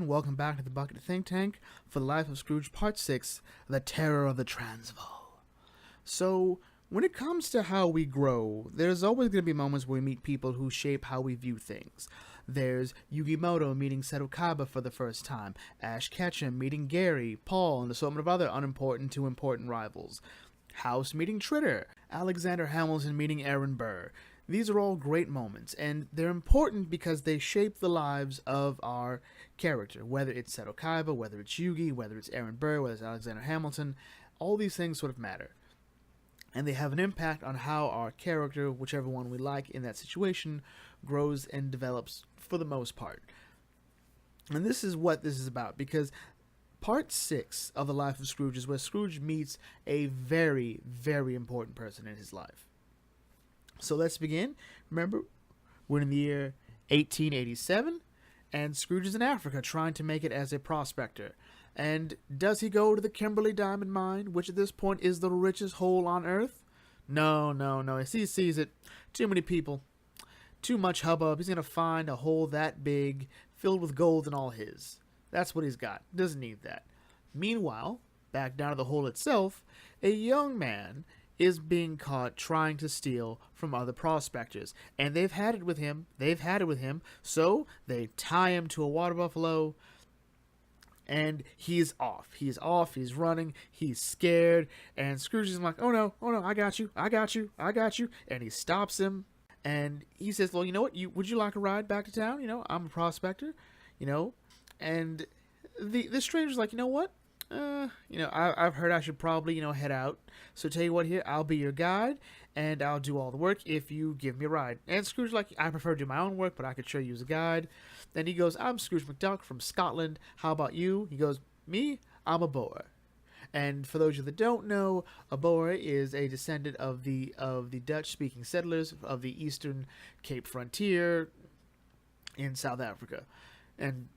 everyone. Welcome back to the Bucket Think Tank for the Life of Scrooge Part 6, The Terror of the Transvaal. So, when it comes to how we grow, there's always going to be moments where we meet people who shape how we view things. There's Yugimoto meeting Seto Kaiba for the first time, Ash Ketchum meeting Gary, Paul, and the assortment of other unimportant to important rivals. House meeting Tritter, Alexander Hamilton meeting Aaron Burr. These are all great moments, and they're important because they shape the lives of our character, whether it's Seto Kaiba, whether it's Yugi, whether it's Aaron Burr, whether it's Alexander Hamilton. All these things sort of matter. And they have an impact on how our character, whichever one we like in that situation, grows and develops for the most part. And this is what this is about, because Part 6 of The Life of Scrooge is where Scrooge meets a very, very important person in his life. So let's begin. Remember, we're in the year 1887, and Scrooge is in Africa trying to make it as a prospector. And does he go to the Kimberly Diamond Mine, which at this point is the richest hole on Earth? No. He sees it. Too many people. Too much hubbub. He's going to find a hole that big, filled with gold and all his. That's what he's got. Doesn't need that. Meanwhile, back down to the hole itself, a young man is being caught trying to steal from other prospectors. And they've had it with him. So they tie him to a water buffalo, and he's off. He's running. He's scared. And Scrooge is like, oh no, I got you. And he stops him. And he says, well, you know what? Would you like a ride back to town? I'm a prospector, And the stranger's like, you know what? I've heard I should probably, head out. So tell you what here, I'll be your guide, and I'll do all the work if you give me a ride. And Scrooge's like, I prefer to do my own work, but I could sure use a guide. Then he goes, I'm Scrooge McDuck from Scotland. How about you? He goes, me? I'm a Boer. And for those of you that don't know, a Boer is a descendant of the Dutch-speaking settlers of the eastern Cape frontier in South Africa. And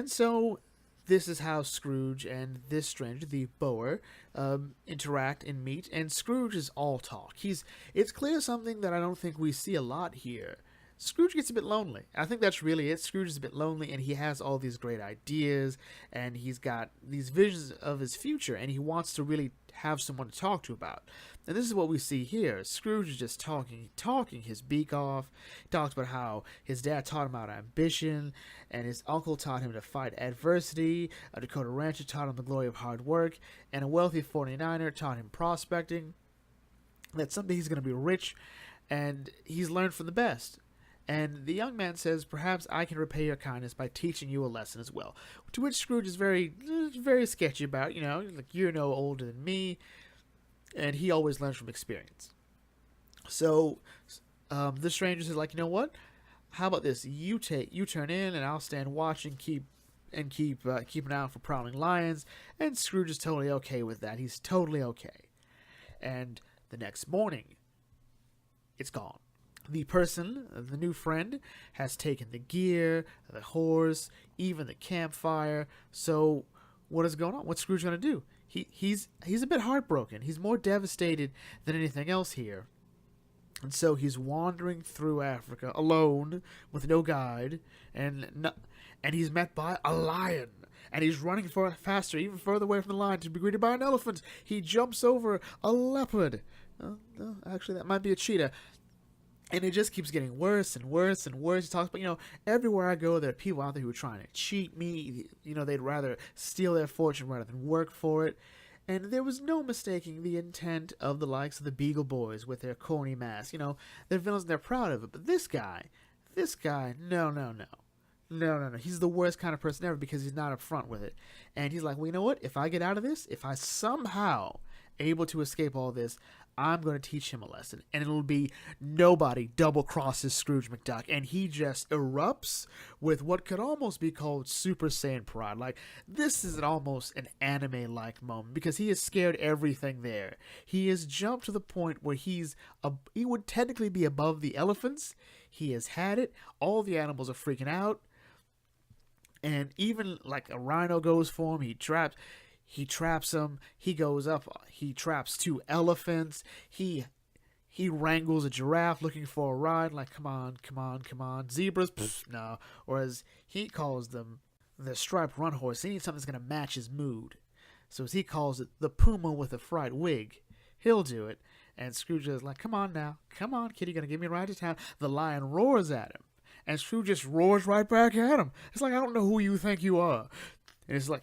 so this is how Scrooge and this stranger, the Boer, interact and meet. And Scrooge is all talk. It's clear something that I don't think we see a lot here. Scrooge gets a bit lonely. I think that's really it. Scrooge is a bit lonely, and he has all these great ideas, and he's got these visions of his future, and he wants to really have someone to talk to about. And this is what we see here. Scrooge is just talking his beak off. He talks about how his dad taught him about ambition, and his uncle taught him to fight adversity. A Dakota rancher taught him the glory of hard work, and a wealthy 49er taught him prospecting. That someday he's going to be rich, and he's learned from the best. And the young man says, perhaps I can repay your kindness by teaching you a lesson as well. To which Scrooge is very, very sketchy about, like, you're no older than me. And he always learns from experience. So the stranger says, like, you know what? How about this? You turn in, and I'll stand watch and keep an eye out for prowling lions. And Scrooge is totally okay with that. He's totally okay. And the next morning, it's gone. The person, the new friend, has taken the gear, the horse, even the campfire. So what is going on? What's Scrooge going to do? He's a bit heartbroken. He's more devastated than anything else here. And so he's wandering through Africa alone with no guide, and he's met by a lion. And he's running faster, even further away from the lion, to be greeted by an elephant. He jumps over a leopard. No, actually, that might be a cheetah. And it just keeps getting worse and worse and worse. He talks about, everywhere I go, there are people out there who are trying to cheat me. They'd rather steal their fortune rather than work for it. And there was no mistaking the intent of the likes of the Beagle Boys with their corny masks. They're villains and they're proud of it. But this guy, no. He's the worst kind of person ever because he's not upfront with it. And he's like, well, you know what? If I get out of this, if I somehow able to escape all this, I'm going to teach him a lesson, and it'll be nobody double-crosses Scrooge McDuck, and he just erupts with what could almost be called Super Saiyan pride. Like, this is almost an anime-like moment, because he has scared everything there. He has jumped to the point where he would technically be above the elephants. He has had it. All the animals are freaking out, and even, like, a rhino goes for him. He traps him. He goes up. He traps 2 elephants. He wrangles a giraffe looking for a ride. Like, come on. Zebras? Pfft, no. Or as he calls them, the striped run horse. He needs something that's going to match his mood. So as he calls it, the puma with a fried wig. He'll do it. And Scrooge is like, come on now. Come on, kid. You're going to give me a ride to town. The lion roars at him. And Scrooge just roars right back at him. It's like, I don't know who you think you are. And it's like,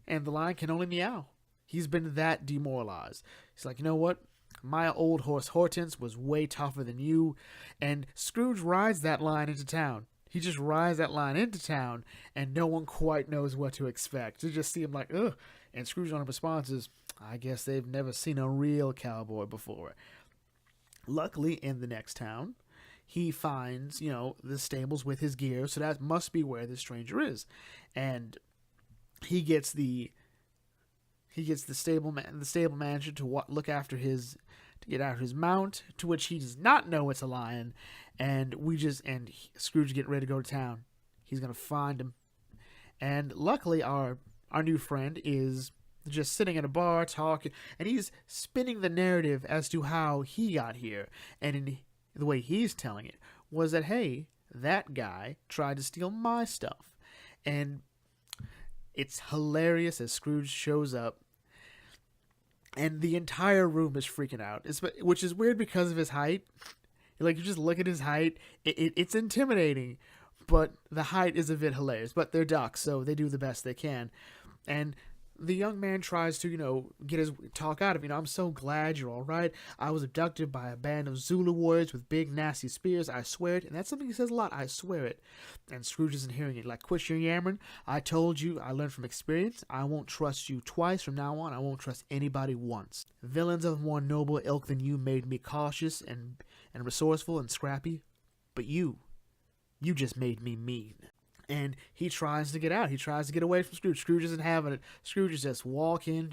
and the lion can only meow. He's been that demoralized. He's like, you know what? My old horse Hortense was way tougher than you. And Scrooge rides that lion into town. He just rides that lion into town, and no one quite knows what to expect. You just see him like, ugh. And Scrooge on response is, I guess they've never seen a real cowboy before. Luckily, in the next town, he finds, the stables with his gear, so that must be where the stranger is. And he gets the stable manager to look after to get out his mount, to which he does not know it's a lion. And Scrooge get ready to go to town. He's gonna find him. And luckily, our new friend is just sitting at a bar talking, and he's spinning the narrative as to how he got here. And the way he's telling it was that, hey, that guy tried to steal my stuff. And it's hilarious as Scrooge shows up, and the entire room is freaking out, which is weird because of his height. Like, you just look at his height, it's intimidating, but the height is a bit hilarious. But they're ducks, so they do the best they can. And the young man tries to, get his talk out of, I'm so glad you're all right. I was abducted by a band of Zulu warriors with big, nasty spears. I swear it. And that's something he says a lot. I swear it. And Scrooge isn't hearing it. Like, quit your yammering. I told you. I learned from experience. I won't trust you twice from now on. I won't trust anybody once. Villains of more noble ilk than you made me cautious and resourceful and scrappy. But you just made me mean. And he tries to get out. He tries to get away from Scrooge. Scrooge isn't having it. Scrooge is just walking.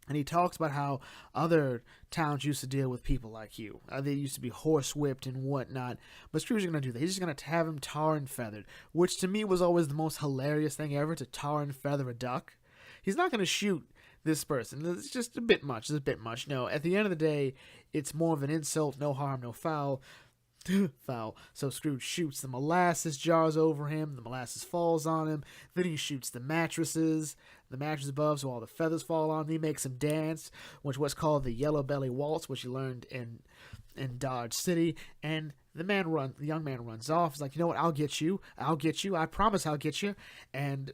And he talks about how other towns used to deal with people like you. They used to be horsewhipped and whatnot. But Scrooge is going to do that. He's just going to have him tar and feathered, which to me was always the most hilarious thing ever, to tar and feather a duck. He's not going to shoot this person. It's just a bit much. It's a bit much. No, at the end of the day, it's more of an insult, no harm, no foul. So Scrooge shoots the molasses jars over him. The molasses falls on him. Then he shoots the mattress above, so all the feathers fall on him. He makes him dance, which was called the Yellow Belly Waltz, which he learned in Dodge City. And the young man runs off. He's like, you know what? I'll get you. I promise I'll get you. And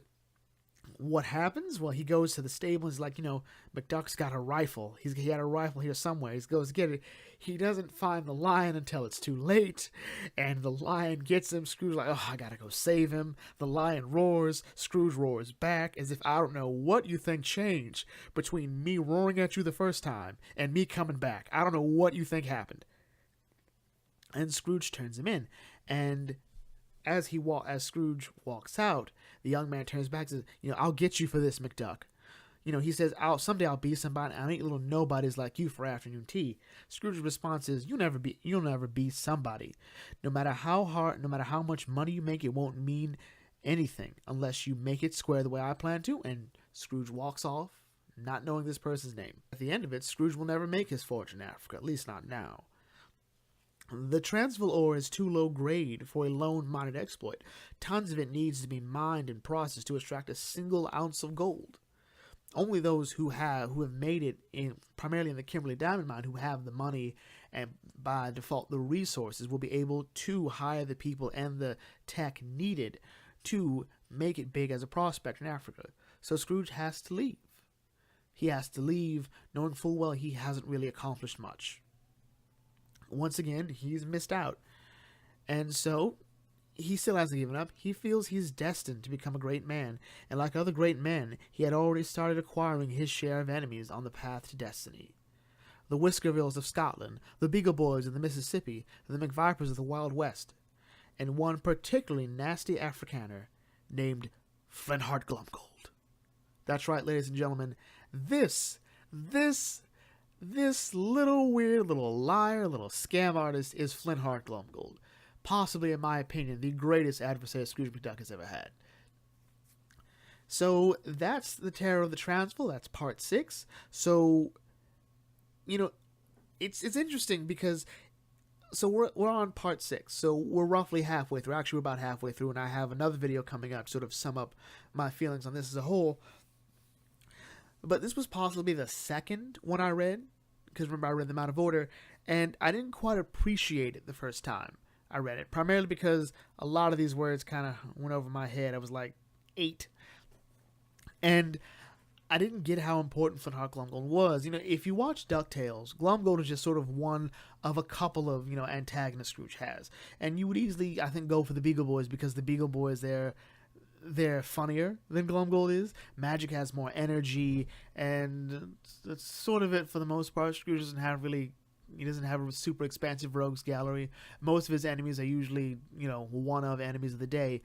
what happens? Well, he goes to the stable. He's like, McDuck's got a rifle. He had a rifle here somewhere. He goes to get it. He doesn't find the lion until it's too late, and the lion gets him. Scrooge's like, I gotta go save him. The lion roars. Scrooge roars back as if I don't know what you think changed between me roaring at you the first time and me coming back. I don't know what you think happened. And Scrooge turns him in, and as Scrooge walks out, the young man turns back and says, I'll get you for this, McDuck. He says, someday I'll be somebody. I ain't little nobodies like you for afternoon tea. Scrooge's response is, you'll never be somebody. No matter how hard, no matter how much money you make, it won't mean anything unless you make it square the way I plan to. And Scrooge walks off, not knowing this person's name. At the end of it, Scrooge will never make his fortune in Africa, at least not now. The Transvaal ore is too low grade for a lone mining exploit. Tons of it needs to be mined and processed to extract a single ounce of gold. Only those who have made it primarily in the Kimberly Diamond Mine, who have the money and by default the resources, will be able to hire the people and the tech needed to make it big as a prospect in Africa. So Scrooge has to leave. He has to leave knowing full well he hasn't really accomplished much. Once again, he's missed out. And so he still hasn't given up. He feels he's destined to become a great man, and like other great men, he had already started acquiring his share of enemies on the path to destiny. The Whiskervilles of Scotland, the Beagle Boys of the Mississippi, the McVipers of the Wild West, and one particularly nasty Afrikaner named Flintheart Glumgold. That's right, ladies and gentlemen, this little weird, little liar, little scam artist is Flintheart Glumgold. Possibly, in my opinion, the greatest adversary Scrooge McDuck has ever had. So that's the Terror of the Transvaal. That's part 6. So, it's interesting because So we're on part 6. So we're roughly halfway through. Actually, we're about halfway through, and I have another video coming up to sort of sum up my feelings on this as a whole. But this was possibly the second one I read, because remember I read them out of order, and I didn't quite appreciate it the first time I read it, primarily because a lot of these words kind of went over my head. I was like 8, and I didn't get how important Flintheart Glumgold was. If you watch Ducktales, Glumgold is just sort of one of a couple of, antagonists Scrooge has. And you would easily, I think, go for the Beagle Boys, because the Beagle Boys, they're funnier than Glumgold is. Magic has more energy, and that's sort of it for the most part. Scrooge doesn't have a super expansive rogues gallery. Most of his enemies are usually, one of enemies of the day.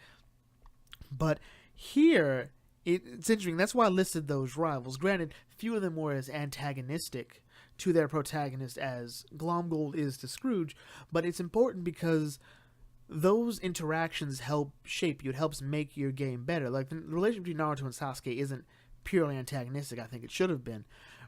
But here, it's interesting. That's why I listed those rivals. Granted, few of them were as antagonistic to their protagonist as Glumgold is to Scrooge, but it's important because those interactions help shape you. It helps make your game better. Like, the relationship between Naruto and Sasuke isn't purely antagonistic. I think it should have been.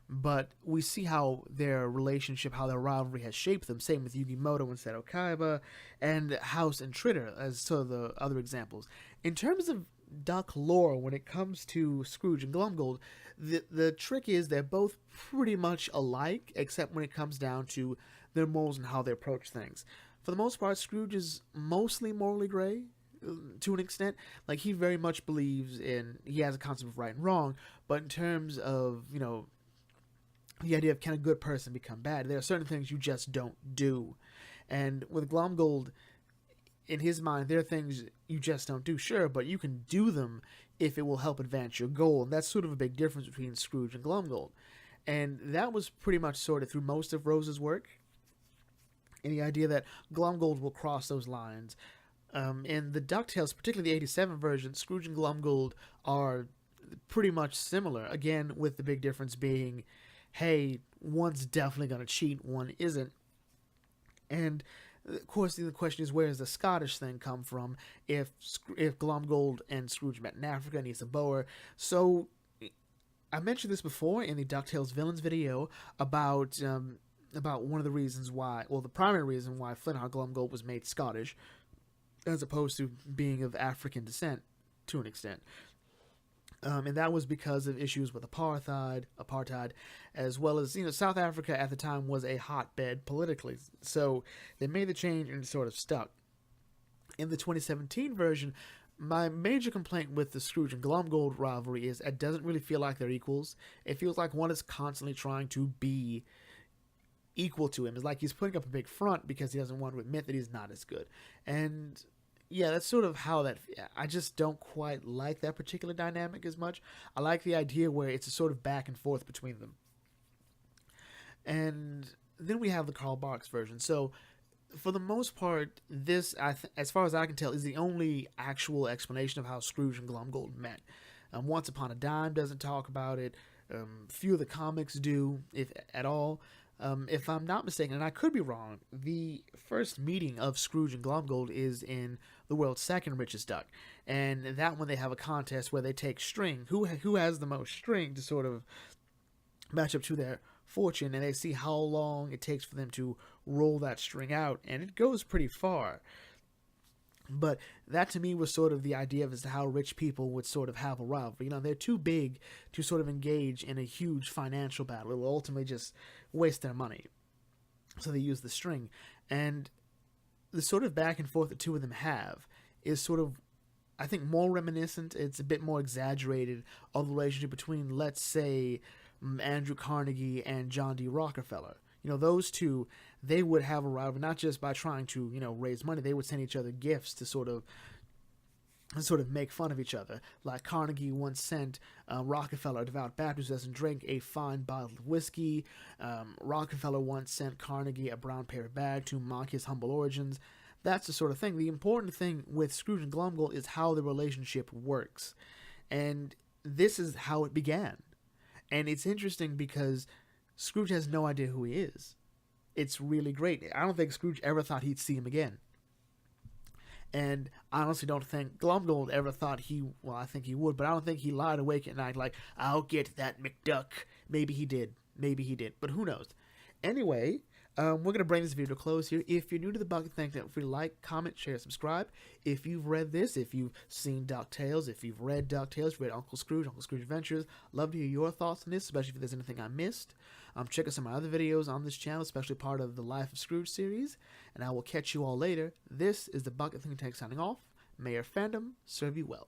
But we see how their relationship, how their rivalry has shaped them. Same with Yugimoto and Seto Kaiba, and House and Tritter as sort of the other examples. In terms of Duck lore, when it comes to Scrooge and Glumgold, the trick is they're both pretty much alike, except when it comes down to their morals and how they approach things. For the most part, Scrooge is mostly morally gray, to an extent. Like, he very much believes he has a concept of right and wrong, but in terms of, the idea of, can a good person become bad, there are certain things you just don't do. And with Glumgold, in his mind, there are things you just don't do, sure, but you can do them if it will help advance your goal. And that's sort of a big difference between Scrooge and Glumgold. And that was pretty much sorted through most of Rose's work. And the idea that Glumgold will cross those lines. In the Ducktales, particularly the 87 version, Scrooge and Glumgold are pretty much similar. Again, with the big difference being, hey, one's definitely going to cheat, one isn't. And of course, the question is, where does the Scottish thing come from? If Glumgold and Scrooge met in Africa and he's a Boer. So I mentioned this before in the DuckTales villains video about one of the reasons why, well, the primary reason why Flintheart Glumgold was made Scottish, as opposed to being of African descent to an extent. And that was because of issues with apartheid, as well as, South Africa at the time was a hotbed politically. So they made the change and it sort of stuck. In the 2017 version, my major complaint with the Scrooge and Glumgold rivalry is it doesn't really feel like they're equals. It feels like one is constantly trying to be equal to him. It's like he's putting up a big front because he doesn't want to admit that he's not as good. And yeah, that's sort of how I just don't quite like that particular dynamic as much. I like the idea where it's a sort of back and forth between them. And then we have the Karl Barks version. So, for the most part, this, as far as I can tell, is the only actual explanation of how Scrooge and Glumgold met. Once Upon a Dime doesn't talk about it. Few of the comics do, if at all. If I'm not mistaken, and I could be wrong, the first meeting of Scrooge and Glumgold is in the world's second richest duck. And that one they have a contest where they take string. Who has the most string to sort of match up to their fortune, and they see how long it takes for them to roll that string out. And it goes pretty far. But that to me was sort of the idea of as to how rich people would sort of have a rivalry. They're too big to sort of engage in a huge financial battle. It will ultimately just waste their money. So they use the string. And the sort of back and forth the two of them have is sort of, I think, more reminiscent. It's a bit more exaggerated of the relationship between, let's say, Andrew Carnegie and John D. Rockefeller. Those two, they would have a rivalry, not just by trying to, raise money. They would send each other gifts to sort of make fun of each other. Like Carnegie once sent Rockefeller, a devout Baptist who doesn't drink, a fine bottle of whiskey. Rockefeller once sent Carnegie a brown paper bag to mock his humble origins. That's the sort of thing. The important thing with Scrooge and Glumgold is how the relationship works. And this is how it began. And it's interesting because Scrooge has no idea who he is. It's really great. I don't think Scrooge ever thought he'd see him again. And I honestly don't think Glumgold ever thought I think he would, but I don't think he lied awake at night like, I'll get that McDuck. Maybe he did. But who knows? Anyway, We're going to bring this video to a close here. If you're new to the Bucket Think Tank, feel free to like, comment, share, subscribe. If you've read this, if you've seen Ducktales, if you've read Ducktales, read Uncle Scrooge Adventures, love to hear your thoughts on this, especially if there's anything I missed. Check out some of my other videos on this channel, especially part of the Life of Scrooge series. And I will catch you all later. This is the Bucket Think Tank signing off. May your fandom serve you well.